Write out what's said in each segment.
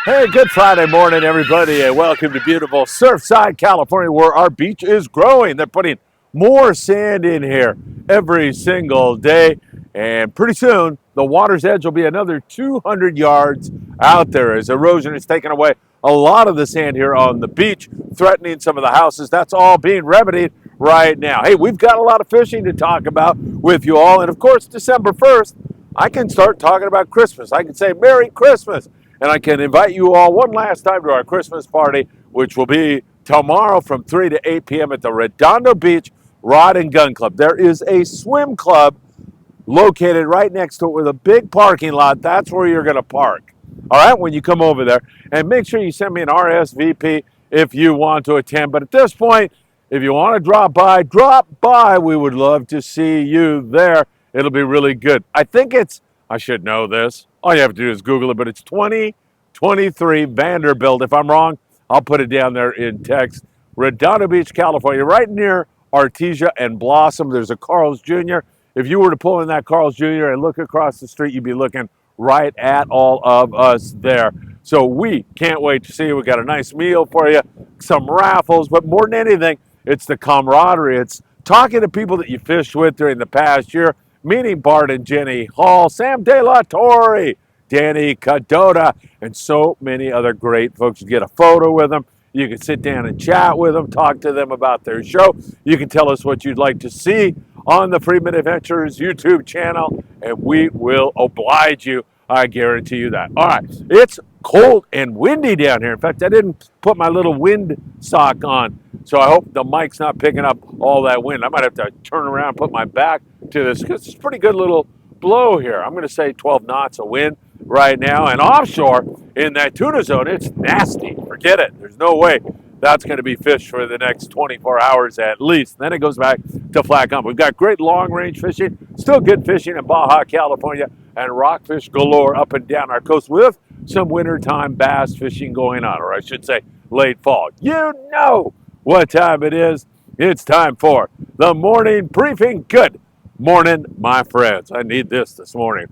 Hey, good Friday morning, everybody, and welcome to beautiful Surfside, California, where our beach is growing. They're putting more sand in here every single day, and pretty soon the water's edge will be another 200 yards out there as erosion is taking away a lot of the sand here on the beach, threatening some of the houses. That's all being remedied right now. Hey, we've got a lot of fishing to talk about with you all, and of course, December 1st, I can start talking about Christmas. I can say Merry Christmas. And I can invite you all one last time to our Christmas party, which will be tomorrow from 3 to 8 p.m. at the Redondo Beach Rod and Gun Club. There is a swim club located right next to it with a big parking lot. That's where you're going to park. All right, when you come over there. And make sure you send me an RSVP if you want to attend. But at this point, if you want to drop by. We would love to see you there. It'll be really good. I should know this. All you have to do is Google it, but it's 2023 Vanderbilt. If I'm wrong, I'll put it down there in text. Redondo Beach, California, right near Artesia and Blossom. There's a Carl's Jr. If you were to pull in that Carl's Jr. and look across the street, you'd be looking right at all of us there. So we can't wait to see you. We got a nice meal for you, some raffles, but more than anything, it's the camaraderie. It's talking to people that you fished with during the past year, meeting Bart and Jenny Hall, Sam De La Torre, Danny Cadota, and so many other great folks. You get a photo with them. You can sit down and chat with them, talk to them about their show. You can tell us what you'd like to see on the Friedman Adventures YouTube channel, and we will oblige you. I guarantee you that. All right, it's cold and windy down here. In fact, I didn't put my little wind sock on, so I hope the mic's not picking up all that wind. I might have to turn around and put my back to this because it's a pretty good little blow here. I'm going to say 12 knots of wind right now. And offshore in that tuna zone, it's nasty. Forget it. There's no way that's going to be fished for the next 24 hours at least. Then it goes back to flat comp. We've got great long-range fishing, still good fishing in Baja, California, and rockfish galore up and down our coast with some wintertime bass fishing going on, or I should say late fall. You know what time it is. It's time for the morning briefing. Good morning, my friends. I need this morning.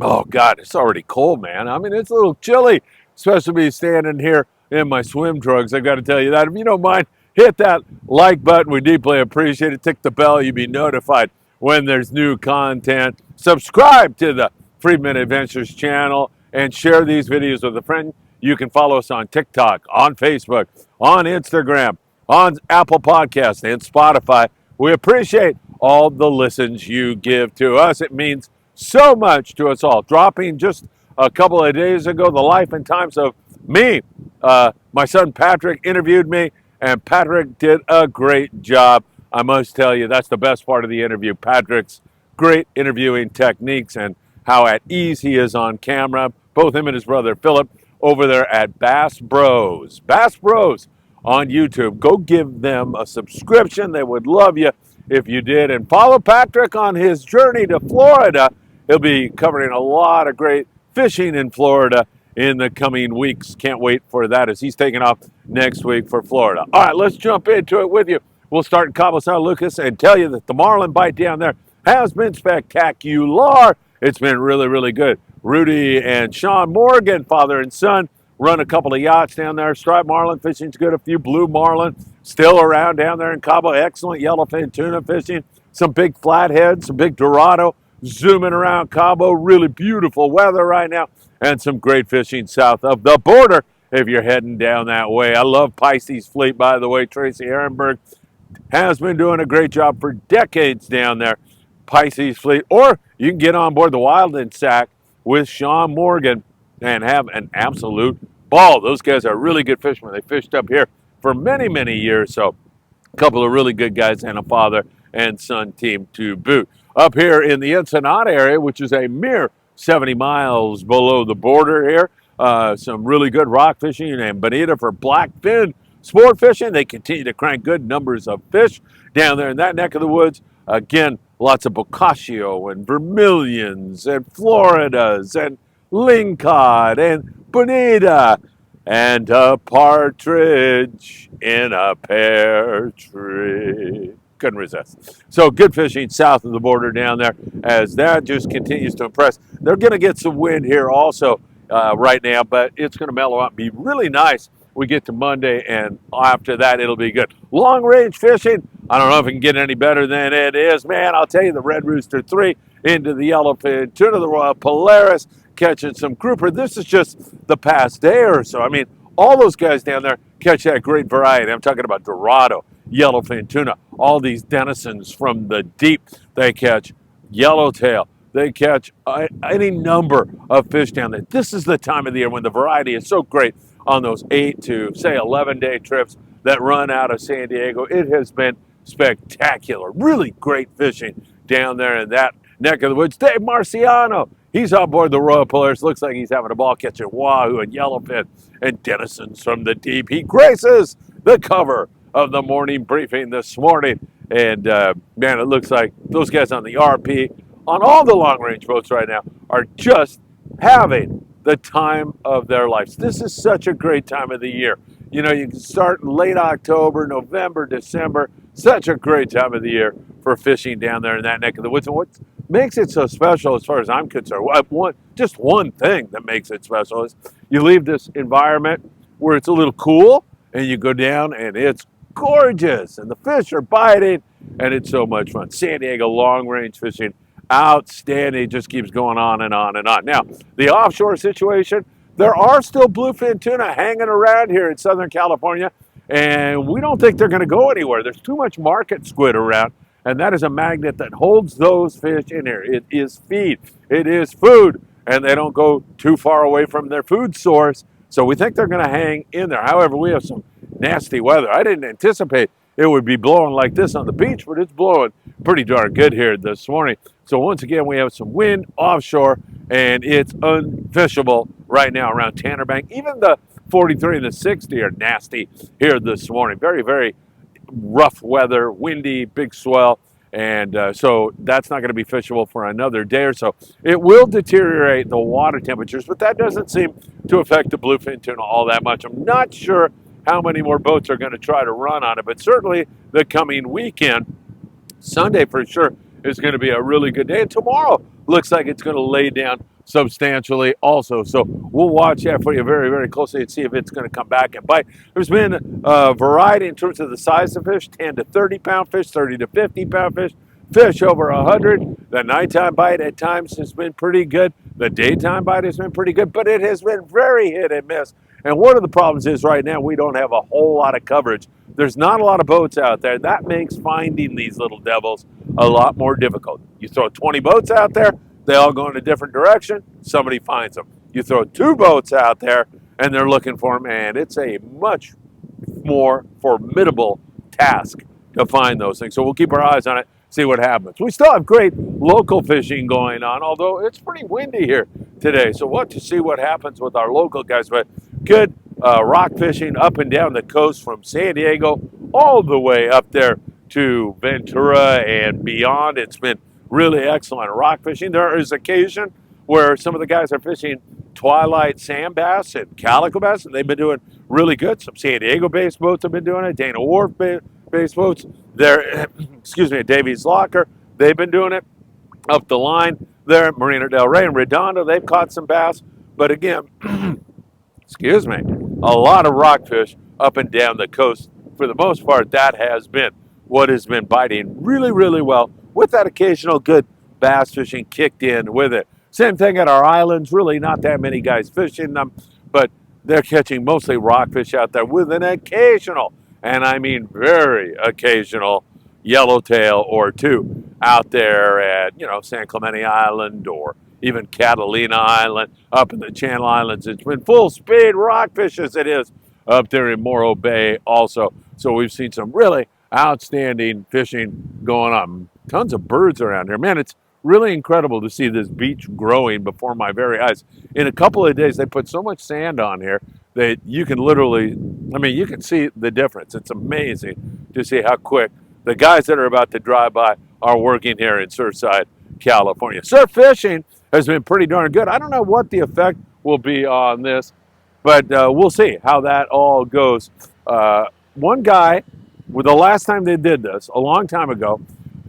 Oh, God, it's already cold, man. I mean, it's a little chilly, especially me standing here in my swim trunks. I've got to tell you that. If you don't mind, hit that like button. We deeply appreciate it. Tick the bell. You'll be notified when there's new content. Subscribe to the Friedman Adventures channel and share these videos with a friend. You can follow us on TikTok, on Facebook, on Instagram, on Apple Podcasts, and Spotify. We appreciate all the listens you give to us. It means so much to us all. Dropping just a couple of days ago, the life and times of me. My son Patrick interviewed me, and Patrick did a great job. I must tell you, that's the best part of the interview. Patrick's great interviewing techniques and how at ease he is on camera. Both him and his brother Philip over there at Bass Bros. Bass Bros on YouTube. Go give them a subscription. They would love you if you did. And follow Patrick on his journey to Florida. He'll be covering a lot of great fishing in Florida in the coming weeks. Can't wait for that as he's taking off next week for Florida. All right, let's jump into it with you. We'll start in Cabo San Lucas and tell you that the marlin bite down there has been spectacular. It's been really, really good. Rudy and Sean Morgan, father and son, run a couple of yachts down there. Striped marlin fishing's good. A few blue marlin still around down there in Cabo. Excellent yellowfin tuna fishing. Some big flatheads, some big dorado zooming around Cabo. Really beautiful weather right now. And some great fishing south of the border if you're heading down that way. I love Pisces Fleet, by the way. Tracy Ehrenberg has been doing a great job for decades down there. Pisces Fleet. Or you can get on board the Wild and Sack with Sean Morgan and have an absolute ball. Those guys are really good fishermen. They fished up here for many, many years. So a couple of really good guys and a father and son team to boot. Up here in the Ensenada area, which is a mere 70 miles below the border here, some really good rock fishing and bonita for blackfin sport fishing. They continue to crank good numbers of fish down there in that neck of the woods. Again, lots of boccaccio and vermilions and Floridas and lingcod and bonita and a partridge in a pear tree. Couldn't resist. So good fishing south of the border down there as that just continues to impress. They're going to get some wind here also right now, but it's going to mellow out and be really nice. We get to Monday, and after that, it'll be good. Long range fishing, I don't know if it can get any better than it is. Man, I'll tell you, the Red Rooster 3 into the Yellowfin tuna, the Royal Polaris, catching some grouper. This is just the past day or so. I mean, all those guys down there catch that great variety. I'm talking about Dorado, Yellowfin tuna, all these denizens from the deep. They catch yellowtail. They catch any number of fish down there. This is the time of the year when the variety is so great on those 8 to, say, 11-day trips that run out of San Diego. It has been spectacular. Really great fishing down there in that neck of the woods. Dave Marciano, he's on board the Royal Polaris. Looks like he's having a ball catching wahoo and yellowfin and denizens from the deep. He graces the cover of the morning briefing this morning. And, man, it looks like those guys on the RP, on all the long-range boats right now, are just having the time of their lives. This is such a great time of the year. You know, you can start in late October, November, December. Such a great time of the year for fishing down there in that neck of the woods. And what makes it so special, as far as I'm concerned, just one thing that makes it special is you leave this environment where it's a little cool, and you go down, and it's gorgeous, and the fish are biting, and it's so much fun. San Diego long-range fishing, outstanding. It just keeps going on and on and on. Now, the offshore situation, there are still bluefin tuna hanging around here in Southern California, and we don't think they're going to go anywhere. There's too much market squid around, and that is a magnet that holds those fish in here. It is feed. It is food, and they don't go too far away from their food source, so we think they're going to hang in there. However, we have some nasty weather. I didn't anticipate it would be blowing like this on the beach, but it's blowing pretty darn good here this morning. So once again, we have some wind offshore, and it's unfishable right now around Tanner Bank. Even the 43 and the 60 are nasty here this morning. Very, very rough weather, windy, big swell, and so that's not going to be fishable for another day or so. It will deteriorate the water temperatures, but that doesn't seem to affect the bluefin tuna all that much. I'm not sure how many more boats are going to try to run on it, but certainly the coming weekend, Sunday for sure, is going to be a really good day. And tomorrow looks like it's going to lay down substantially also. So we'll watch that for you very, very closely and see if it's going to come back and bite. There's been a variety in terms of the size of fish, 10 to 30 pound fish, 30 to 50 pound fish over 100. The nighttime bite at times has been pretty good. The daytime bite has been pretty good, but it has been very hit and miss. And one of the problems is right now we don't have a whole lot of coverage. There's not a lot of boats out there. That makes finding these little devils a lot more difficult. You throw 20 boats out there, they all go in a different direction, somebody finds them. You throw 2 boats out there and they're looking for them, and it's a much more formidable task to find those things. So we'll keep our eyes on it, see what happens. We still have great local fishing going on, although it's pretty windy here today. So we'll have to see what happens with our local guys, but good rock fishing up and down the coast from San Diego all the way up there to Ventura and beyond. It's been really excellent rock fishing. There is occasion where some of the guys are fishing twilight sand bass and calico bass, and they've been doing really good. Some San Diego-based boats have been doing it. Dana Wharf-based boats. They're, excuse me, at Davies Locker, they've been doing it. Up the line there at Marina Del Rey and Redondo, they've caught some bass. But again, excuse me, a lot of rockfish up and down the coast. For the most part, that has been what has been biting really, really well, with that occasional good bass fishing kicked in with it. Same thing at our islands, really not that many guys fishing them, but they're catching mostly rockfish out there with an occasional, and I mean very occasional, yellowtail or 2 out there at, you know, San Clemente Island or even Catalina Island, up in the Channel Islands. It's been full speed rockfish as it is up there in Morro Bay also. So we've seen some really outstanding fishing going on. Tons of birds around here. Man, it's really incredible to see this beach growing before my very eyes. In a couple of days, they put so much sand on here that you can literally, I mean, you can see the difference. It's amazing to see how quick the guys that are about to drive by are working here in Surfside, California. Surf fishing has been pretty darn good. I don't know what the effect will be on this, but we'll see how that all goes. One guy, well, the last time they did this, a long time ago,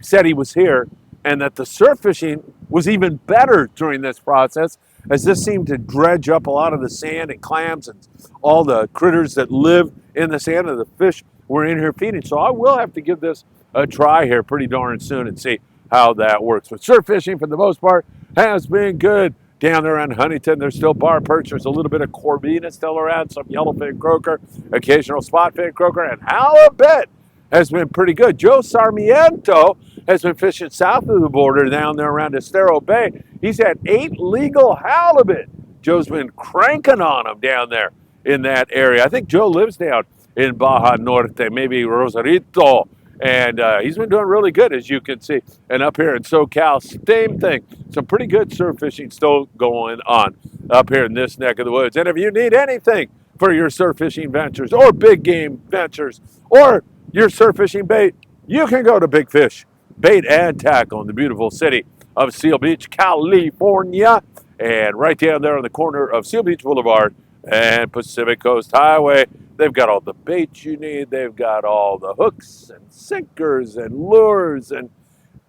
said he was here and that the surf fishing was even better during this process as this seemed to dredge up a lot of the sand and clams and all the critters that live in the sand, and the fish were in here feeding. So I will have to give this a try here pretty darn soon and see how that works. But surf fishing, for the most part, has been good. Down there on Huntington, there's still bar perch. There's a little bit of corvina still around, some yellowfin croaker, occasional spotfin croaker, and halibut has been pretty good. Joe Sarmiento has been fishing south of the border down there around Estero Bay. He's had 8 legal halibut. Joe's been cranking on them down there in that area. I think Joe lives down in Baja Norte, maybe Rosarito, and he's been doing really good, as you can see. And up here in SoCal, same thing. Some pretty good surf fishing still going on up here in this neck of the woods. And if you need anything for your surf fishing ventures or big game ventures or your surf fishing bait, you can go to Big Fish Bait and Tackle in the beautiful city of Seal Beach, California. And right down there on the corner of Seal Beach Boulevard and Pacific Coast Highway, they've got all the baits you need. They've got all the hooks and sinkers and lures and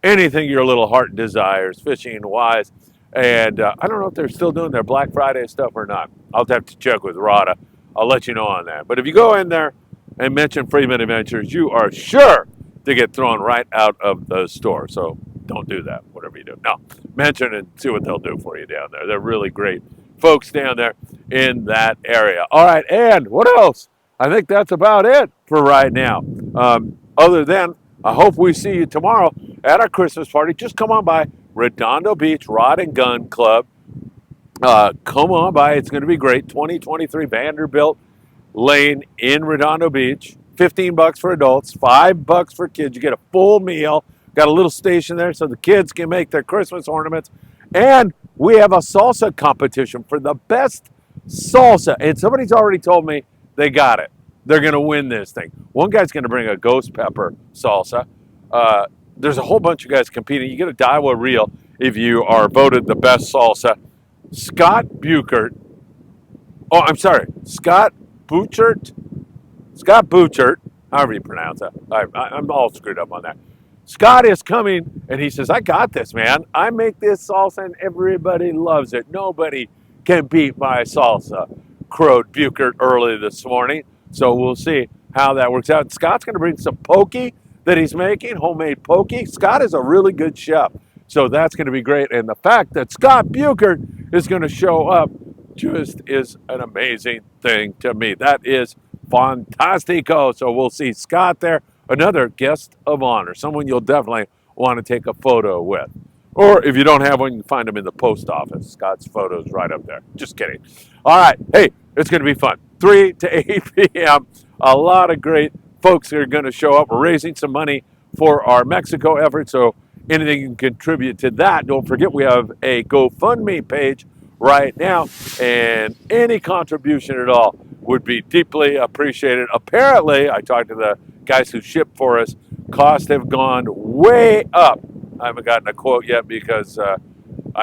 anything your little heart desires, fishing-wise. And I don't know if they're still doing their Black Friday stuff or not. I'll have to check with Rada. I'll let you know on that. But if you go in there and mention Friedman Adventures, you are sure to get thrown right out of the store. So don't do that, whatever you do. No, mention and see what they'll do for you down there. They're really great folks down there in that area. All right, and what else? I think that's about it for right now. Other than, I hope we see you tomorrow at our Christmas party. Just come on by Redondo Beach Rod and Gun Club. Come on by. It's going to be great. 2023 Vanderbilt Lane in Redondo Beach. $15 for adults, $5 for kids. You get a full meal. Got a little station there so the kids can make their Christmas ornaments. And we have a salsa competition for the best salsa. And somebody's already told me they got it. They're going to win this thing. One guy's going to bring a ghost pepper salsa. There's a whole bunch of guys competing. You get a Daiwa reel if you are voted the best salsa. Scott Buchert. Oh, I'm sorry. Scott Buchert, however you pronounce that. I'm all screwed up on that. Scott is coming, and he says, I got this, man. I make this salsa, and everybody loves it. Nobody can beat my salsa, crowed Buchert early this morning. So we'll see how that works out. Scott's going to bring some poke that he's making, homemade poke. Scott is a really good chef, so that's going to be great. And the fact that Scott Buchert is going to show up just is an amazing thing to me. That is fantastico. So we'll see Scott there, another guest of honor, someone you'll definitely want to take a photo with. Or if you don't have one, you can find him in the post office. Scott's photo's right up there. Just kidding. All right. Hey, it's going to be fun. 3 to 8 p.m. A lot of great folks are going to show up. We're raising some money for our Mexico effort, so anything you can contribute to that. Don't forget we have a GoFundMe page right now, and any contribution at all would be deeply appreciated. Apparently, I talked to the guys who ship for us, costs have gone way up. I haven't gotten a quote yet because I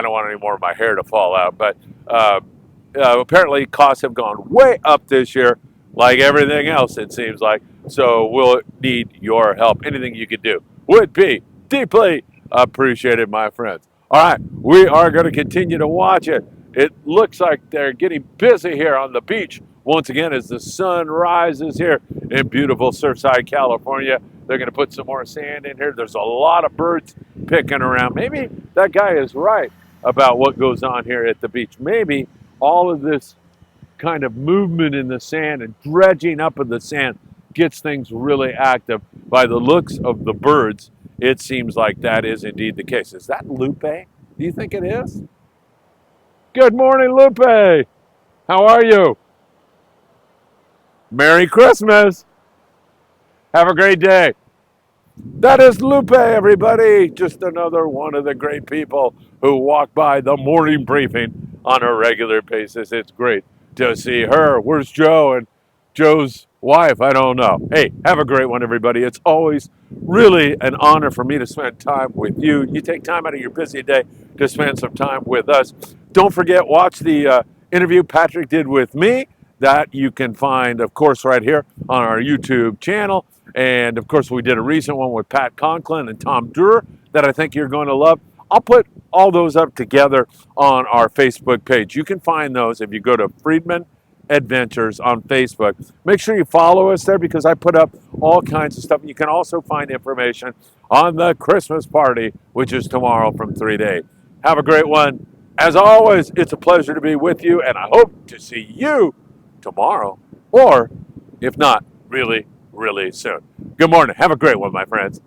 don't want any more of my hair to fall out, but apparently costs have gone way up this year, like everything else it seems like. So we'll need your help. Anything you could do would be deeply appreciated, my friends. All right, we are going to continue to watch it. It looks like they're getting busy here on the beach once again as the sun rises here in beautiful Surfside, California. They're going to put some more sand in here. There's a lot of birds picking around. Maybe that guy is right about what goes on here at the beach. Maybe all of this kind of movement in the sand and dredging up of the sand gets things really active. By the looks of the birds, it seems like that is indeed the case. Is that Lupe? Do you think it is? Good morning, Lupe. How are you? Merry Christmas. Have a great day. That is Lupe, everybody. Just another one of the great people who walk by the morning briefing on a regular basis. It's great to see her. Where's Joe and Joe's wife? I don't know. Hey, have a great one, everybody. It's always really an honor for me to spend time with you. You take time out of your busy day to spend some time with us. Don't forget, watch the interview Patrick did with me. That you can find, of course, right here on our YouTube channel. And, of course, we did a recent one with Pat Conklin and Tom Durer that I think you're going to love. I'll put all those up together on our Facebook page. You can find those if you go to Friedman Adventures on Facebook. Make sure you follow us there because I put up all kinds of stuff. You can also find information on the Christmas party, which is tomorrow from 3 to 8. Have a great one. As always, it's a pleasure to be with you, and I hope to see you tomorrow, or if not, really, really soon. Good morning. Have a great one, my friends.